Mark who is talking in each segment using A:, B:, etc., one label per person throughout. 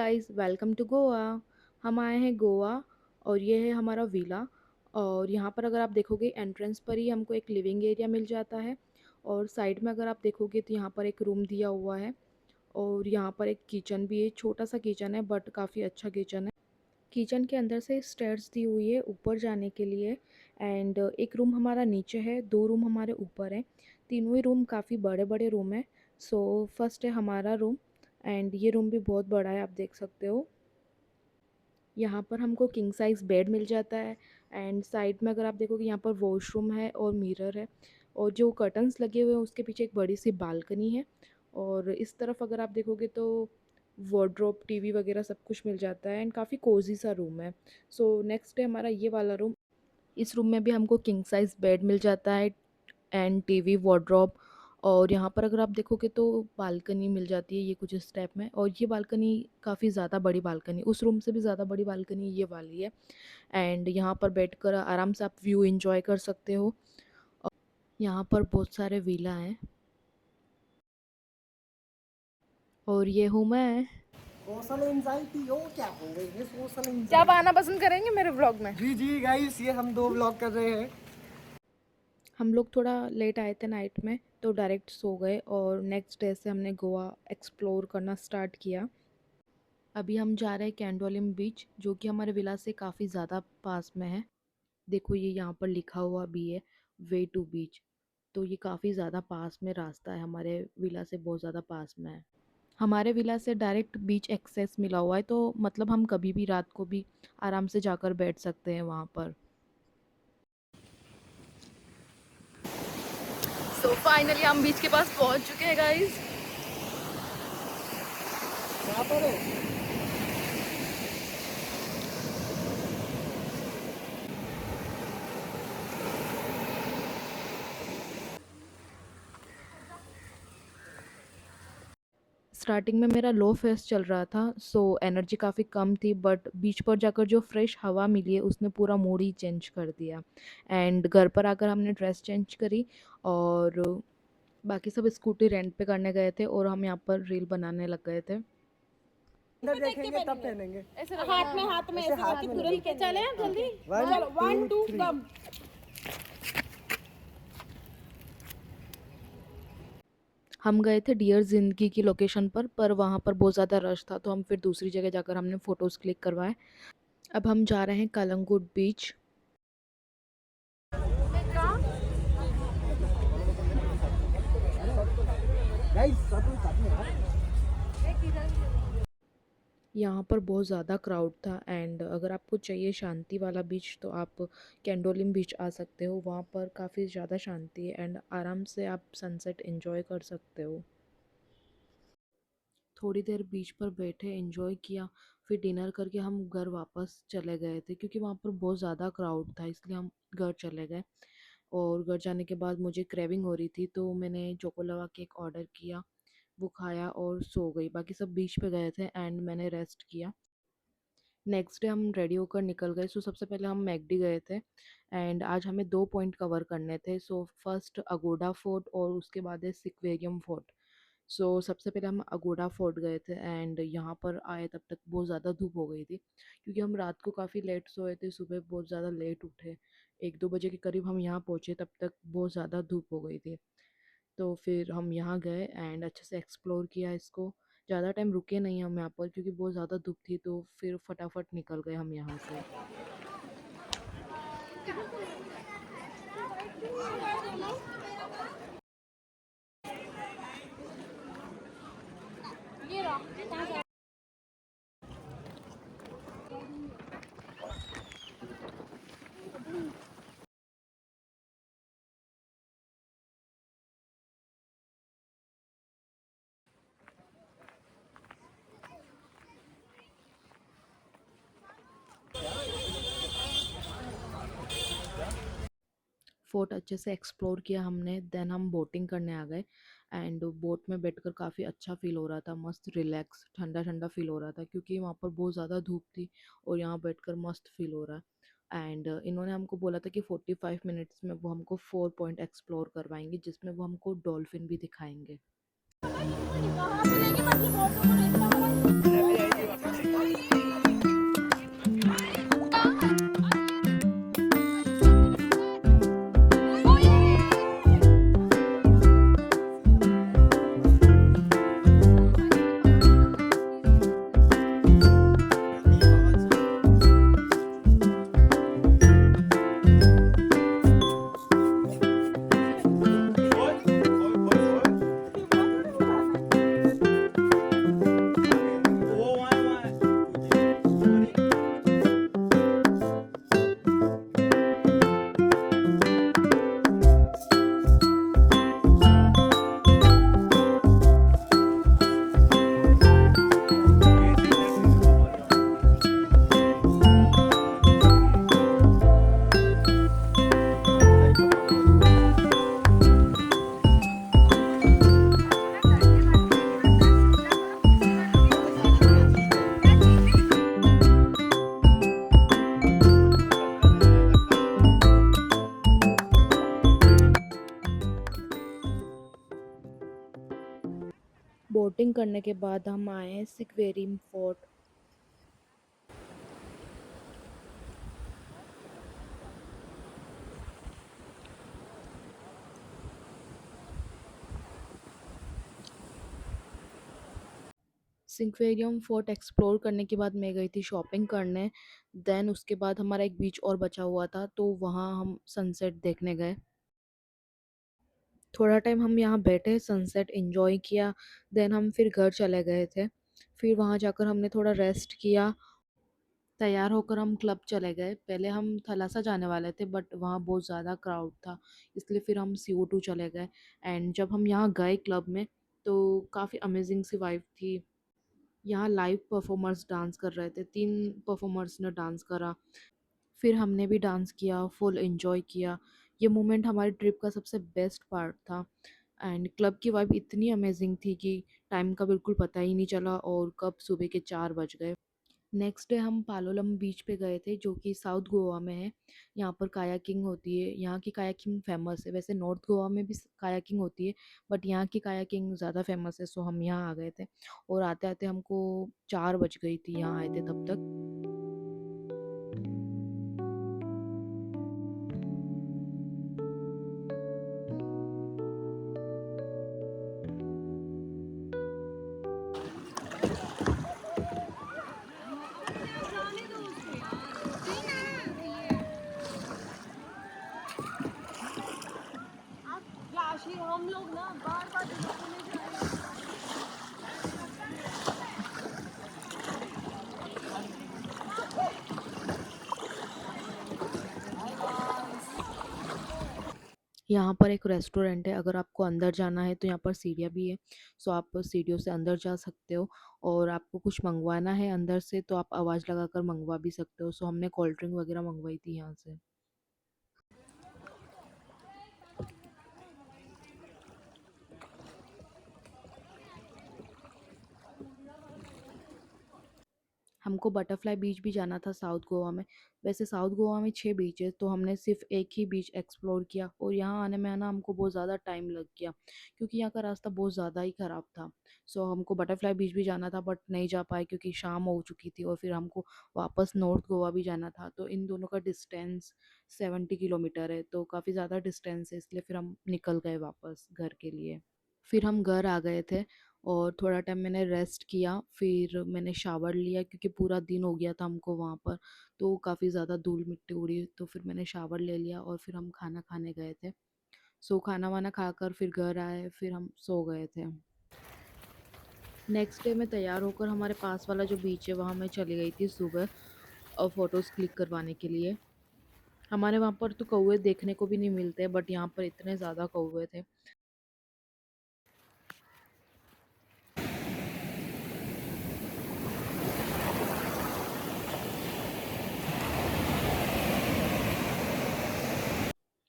A: Guys, welcome to Goa. हम आए हैं गोवा और ये है हमारा विला। और यहाँ पर अगर आप देखोगे एंट्रेंस पर ही हमको एक लिविंग एरिया मिल जाता है। और साइड में अगर आप देखोगे तो यहाँ पर एक रूम दिया हुआ है। और यहाँ पर एक किचन भी है, छोटा सा किचन है बट काफ़ी अच्छा किचन है। किचन के अंदर से स्टेयर्स दी हुई है ऊपर जाने के लिए। एंड एक रूम हमारा नीचे है, दो रूम हमारे ऊपर हैं। तीनों ही रूम काफ़ी बड़े बड़े रूम है। सो फर्स्ट है हमारा रूम। एंड ये रूम भी बहुत बड़ा है, आप देख सकते हो। यहाँ पर हमको किंग साइज़ बेड मिल जाता है। एंड साइड में अगर आप देखोगे यहाँ पर वॉशरूम है और मिरर है। और जो कर्टन्स लगे हुए हैं उसके पीछे एक बड़ी सी बालकनी है। और इस तरफ अगर आप देखोगे तो वार्डरोब, टीवी वगैरह सब कुछ मिल जाता है। एंड काफ़ी कोजी सा रूम है। सो नेक्स्ट है हमारा ये वाला रूम। इस रूम में भी हमको किंग साइज़ बेड मिल जाता है एंड टीवी, वार्डरोब। और यहाँ पर अगर आप देखोगे तो बालकनी मिल जाती है, ये कुछ इस टाइप में। और ये बालकनी काफ़ी ज़्यादा बड़ी बालकनी, उस रूम से भी ज़्यादा बड़ी बालकनी ये वाली है। एंड यहाँ पर बैठकर आराम से आप व्यू एंजॉय कर सकते हो। और यहाँ पर बहुत सारे विला हैं। और ये हूँ मैं।
B: सोशल एंजाइटी हो क्या हो गई है सोशल
A: क्या आप
B: एंजाइटी।
A: आना पसंद करेंगे मेरे व्लॉग में?
B: जी जी गाइस, ये हम दो व्लॉग कर रहे हैं।
A: हम लोग थोड़ा लेट आए थे नाइट में तो डायरेक्ट सो गए। और नेक्स्ट डे से हमने गोवा एक्सप्लोर करना स्टार्ट किया। अभी हम जा रहे हैं कैंडोलिम बीच, जो कि हमारे विला से काफ़ी ज़्यादा पास में है। देखो ये यहाँ पर लिखा हुआ भी है, वे टू बीच। तो ये काफ़ी ज़्यादा पास में रास्ता है, हमारे विला से बहुत ज़्यादा पास में है। हमारे विला से डायरेक्ट बीच एक्सेस मिला हुआ है, तो मतलब हम कभी भी रात को भी आराम से जाकर बैठ सकते हैं वहाँ पर। सो फाइनली हम बीच के पास पहुँच चुके हैं गाइस।
B: यहाँ पर है।
A: स्टार्टिंग में मेरा लो फेस चल रहा था, सो एनर्जी काफ़ी कम थी। बट बीच पर जाकर जो फ्रेश हवा मिली है उसने पूरा मूड ही चेंज कर दिया। एंड घर पर आकर हमने ड्रेस चेंज करी। और बाकी सब स्कूटी रेंट पे करने गए थे और हम यहाँ पर रील बनाने लग गए थे।
B: अंदर देखेंगे तब पहनेंगे।
C: हाथ में
B: ऐसे
C: ऐसे
B: हाथ
C: करके
B: में
C: तुरंत
B: लगेगा।
C: चले हम जल्दी। चलो 1 2
B: 3।
C: कम।
A: हम गए थे डियर ज़िंदगी की लोकेशन पर वहाँ पर बहुत ज़्यादा रश था, तो हम फिर दूसरी जगह जाकर हमने फ़ोटोज़ क्लिक करवाए। अब हम जा रहे हैं कलंगुट बीच।
B: गाइस साथ में यार।
A: यहाँ पर बहुत ज़्यादा क्राउड था। एंड अगर आपको चाहिए शांति वाला बीच तो आप कैंडोलिम बीच आ सकते हो। वहाँ पर काफ़ी ज़्यादा शांति है एंड आराम से आप सनसेट एंजॉय कर सकते हो। थोड़ी देर बीच पर बैठे, एंजॉय किया। फिर डिनर करके हम घर वापस चले गए थे, क्योंकि वहाँ पर बहुत ज़्यादा क्राउड था, इसलिए हम घर चले गए। और घर जाने के बाद मुझे क्रेविंग हो रही थी, तो मैंने चोको लावा केक ऑर्डर किया, वो खाया और सो गई। बाकी सब बीच पे गए थे एंड मैंने रेस्ट किया। नेक्स्ट डे हम रेडी होकर निकल गए। सो सबसे पहले हम मैकडी गए थे। एंड आज हमें 2 पॉइंट कवर करने थे। सो फर्स्ट अगोडा फोर्ट और उसके बाद है सिक्वेरियम फोर्ट। सो सबसे पहले हम अगोडा फोर्ट गए थे। एंड यहाँ पर आए तब तक बहुत ज़्यादा धूप हो गई थी, क्योंकि हम रात को काफ़ी लेट सोए थे, सुबह बहुत ज़्यादा लेट उठे। 1-2 बजे के करीब हम यहाँ पहुँचे, तब तक बहुत ज़्यादा धूप हो गई थी। तो फिर हम यहाँ गए एंड अच्छे से एक्सप्लोर किया इसको। ज़्यादा टाइम रुके नहीं हम यहाँ पर, क्योंकि बहुत ज़्यादा धूप थी, तो फिर फटाफट निकल गए हम यहाँ से। फोर्ट अच्छे से एक्सप्लोर किया हमने, देन हम बोटिंग करने आ गए। एंड बोट में बैठकर काफ़ी अच्छा फील हो रहा था, मस्त रिलैक्स, ठंडा ठंडा फील हो रहा था, क्योंकि वहाँ पर बहुत ज़्यादा धूप थी और यहाँ बैठकर मस्त फील हो रहा है। एंड इन्होंने हमको बोला था कि 45 मिनट्स में वो हमको 4 पॉइंट एक्सप्लोर करवाएंगे, जिसमें वो हमको डॉल्फिन भी दिखाएंगे। बोटिंग करने के बाद हम आए हैं सिक्वेरियम फोर्ट। सिक्वेरियम फोर्ट एक्सप्लोर करने के बाद मैं गई थी शॉपिंग करने। देन उसके बाद हमारा एक बीच और बचा हुआ था, तो वहाँ हम सनसेट देखने गए। थोड़ा टाइम हम यहाँ बैठे, सनसेट एंजॉय किया। देन हम फिर घर चले गए थे। फिर वहाँ जाकर हमने थोड़ा रेस्ट किया। तैयार होकर हम क्लब चले गए। पहले हम थलासा जाने वाले थे, बट वहाँ बहुत ज़्यादा क्राउड था, इसलिए फिर हम CO2 चले गए। एंड जब हम यहाँ गए क्लब में, तो काफ़ी अमेजिंग सी वाइब थी। यहाँ लाइव परफॉर्मर्स डांस कर रहे थे, 3 परफॉर्मर्स ने डांस करा। फिर हमने भी डांस किया, फुल एन्जॉय किया। ये मोमेंट हमारी ट्रिप का सबसे बेस्ट पार्ट था। एंड क्लब की वाइब इतनी अमेजिंग थी कि टाइम का बिल्कुल पता ही नहीं चला और कब सुबह के 4 बज गए। नेक्स्ट डे हम पालोलम बीच पे गए थे, जो कि साउथ गोवा में है। यहाँ पर कायाकिंग होती है, यहाँ की कायाकिंग फेमस है। वैसे नॉर्थ गोवा में भी कायाकिंग होती है, बट यहाँ की कायाकिंग ज़्यादा फेमस है, सो हम यहाँ आ गए थे। और आते आते हमको 4 बज गई थी यहाँ आए थे तब तक।
C: राशि हम लोग ना बार बार देखने जाएंगे।
A: यहाँ पर एक रेस्टोरेंट है, अगर आपको अंदर जाना है तो यहाँ पर सीढ़ियाँ भी है, सो आप सीढ़ियों से अंदर जा सकते हो। और आपको कुछ मंगवाना है अंदर से तो आप आवाज़ लगाकर मंगवा भी सकते हो। सो हमने कोल्ड ड्रिंक वगैरह मंगवाई थी यहाँ से। हमको बटरफ्लाई बीच भी जाना था साउथ गोवा में। वैसे साउथ गोवा में 6 बीच है, तो हमने सिर्फ एक ही बीच एक्सप्लोर किया। और यहाँ आने में ना हमको बहुत ज़्यादा टाइम लग गया, क्योंकि यहाँ का रास्ता बहुत ज़्यादा ही ख़राब था। सो हमको बटरफ्लाई बीच भी जाना था, बट नहीं जा पाए क्योंकि शाम हो चुकी थी। और फिर हमको वापस नॉर्थ गोवा भी जाना था, तो इन दोनों का डिस्टेंस 70 किलोमीटर है, तो काफ़ी ज़्यादा डिस्टेंस है, इसलिए फिर हम निकल गए वापस घर के लिए। फिर हम घर आ गए थे और थोड़ा टाइम मैंने रेस्ट किया। फिर मैंने शावर लिया, क्योंकि पूरा दिन हो गया था हमको वहाँ पर, तो काफ़ी ज़्यादा धूल मिट्टी उड़ी। तो फिर मैंने शावर ले लिया और फिर हम खाना खाने गए थे। सो खाना वाना खाकर फिर घर आए, फिर हम सो गए थे। नेक्स्ट डे मैं तैयार होकर हमारे पास वाला जो बीच है वहाँ मैं चली गई थी सुबह, और फ़ोटोज़ क्लिक करवाने के लिए। हमारे वहाँ पर तो कौवे देखने को भी नहीं मिलते, बट यहाँ पर इतने ज़्यादा कौवे थे।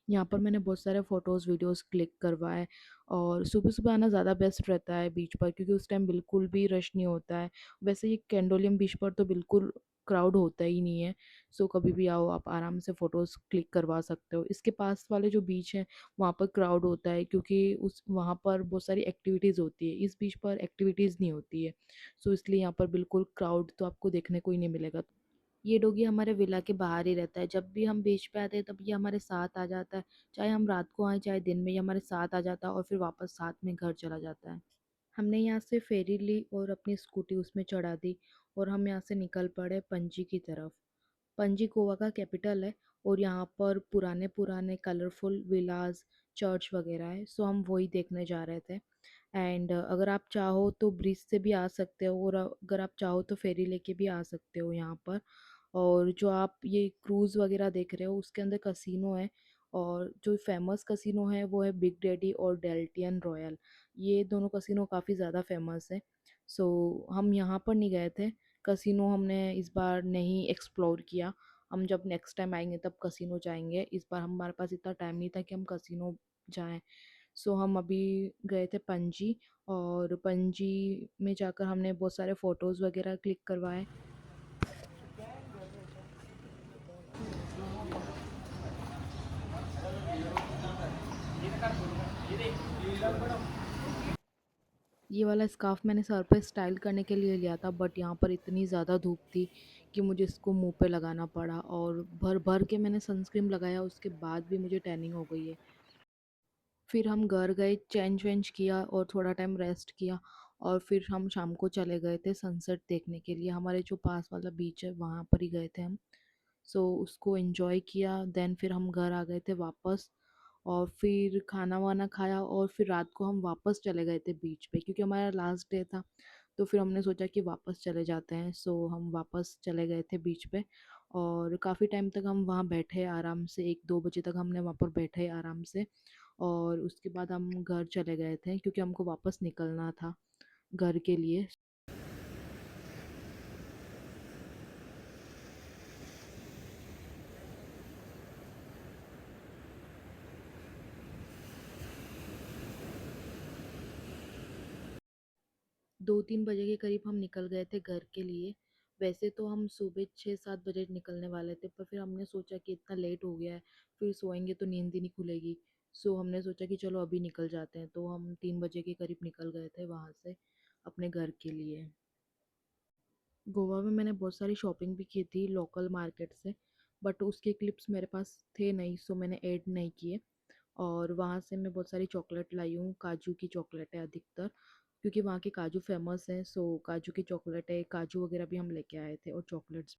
A: यहाँ पर मैंने बहुत सारे फ़ोटोज़ वीडियोज़ क्लिक करवाए। और सुबह-सुबह आना ज़्यादा बेस्ट रहता है बीच पर, क्योंकि उस टाइम बिल्कुल भी रश नहीं होता है। वैसे ये कैंडोलियम बीच पर तो बिल्कुल क्राउड होता ही नहीं है। सो कभी भी आओ, आप आराम से फ़ोटोज़ क्लिक करवा सकते हो। इसके पास वाले जो बीच हैं वहाँ पर क्राउड होता है, क्योंकि उस वहाँ पर बहुत सारी एक्टिविटीज़ होती है। इस बीच पर एक्टिविटीज़ नहीं होती है, सो इसलिए यहाँ पर बिल्कुल क्राउड तो आपको देखने को ही नहीं मिलेगा। ये डॉगी हमारे विला के बाहर ही रहता है। जब भी हम बीच पे आते हैं तब ये हमारे साथ आ जाता है। चाहे हम रात को आएँ, चाहे दिन में, ये हमारे साथ आ जाता है और फिर वापस साथ में घर चला जाता है। हमने यहाँ से फेरी ली और अपनी स्कूटी उसमें चढ़ा दी, और हम यहाँ से निकल पड़े पणजी की तरफ। पणजी गोवा का कैपिटल है, और यहाँ पर पुराने-पुराने कलरफुल विलास, चर्च वगैरह है, सो हम वही देखने जा रहे थे। एंड अगर आप चाहो तो ब्रिज से भी आ सकते हो, और अगर आप चाहो तो फेरी लेके भी आ सकते हो यहाँ पर। और जो आप ये क्रूज़ वगैरह देख रहे हो उसके अंदर कसिनो है, और जो फेमस कसिनो है वो है बिग डैडी और डेल्टियन रॉयल। ये दोनों कसिनो काफ़ी ज़्यादा फेमस है। सो हम यहाँ पर नहीं गए थे, कसिनो हमने इस बार नहीं एक्सप्लोर किया। हम जब नेक्स्ट टाइम आएंगे तब कसिनो जाएंगे। इस बार हमारे पास इतना टाइम नहीं था कि हम कसिनो जाएं। सो हम अभी गए थे पणजी, और पणजी में जाकर हमने बहुत सारे फ़ोटोज़ वगैरह क्लिक करवाए। ये वाला स्कार्फ़ मैंने सर पे स्टाइल करने के लिए लिया था, बट यहाँ पर इतनी ज़्यादा धूप थी कि मुझे इसको मुँह पे लगाना पड़ा, और भर-भर के मैंने सनस्क्रीन लगाया, उसके बाद भी मुझे टैनिंग हो गई है। फिर हम घर गए, चेंज वेंज किया और थोड़ा टाइम रेस्ट किया, और फिर हम शाम को चले गए थे सनसेट देखने के लिए। हमारे जो पास वाला बीच है वहाँ पर ही गए थे हम। सो उसको एंजॉय किया, देन फिर हम घर आ गए थे वापस, और फिर खाना वाना खाया, और फिर रात को हम वापस चले गए थे बीच पे, क्योंकि हमारा लास्ट डे था। तो फिर हमने सोचा कि वापस चले जाते हैं, सो हम वापस चले गए थे बीच पे, और काफ़ी टाइम तक हम वहाँ बैठे आराम से, 1-2 बजे तक हमने वहाँ पर बैठे आराम से, और उसके बाद हम घर चले गए थे क्योंकि हमको वापस निकलना था घर के लिए। 2-3 बजे के करीब हम निकल गए थे घर के लिए। वैसे तो हम सुबह 6-7 बजे निकलने वाले थे, पर फिर हमने सोचा कि इतना लेट हो गया है, फिर सोएंगे तो नींद ही नहीं खुलेगी। सो हमने सोचा कि चलो अभी निकल जाते हैं, तो हम 3 बजे के करीब निकल गए थे वहाँ से अपने घर के लिए। गोवा में मैंने बहुत सारी शॉपिंग भी की थी लोकल मार्केट से, बट उसके क्लिप्स मेरे पास थे नहीं, सो मैंने ऐड नहीं किए। और वहाँ से मैं बहुत सारी चॉकलेट लाई हूँ, काजू की चॉकलेट है अधिकतर, क्योंकि वहाँ के काजू फेमस हैं। सो काजू की चॉकलेट है, काजू वगैरह भी हम लेके आए थे, और चॉकलेट्स।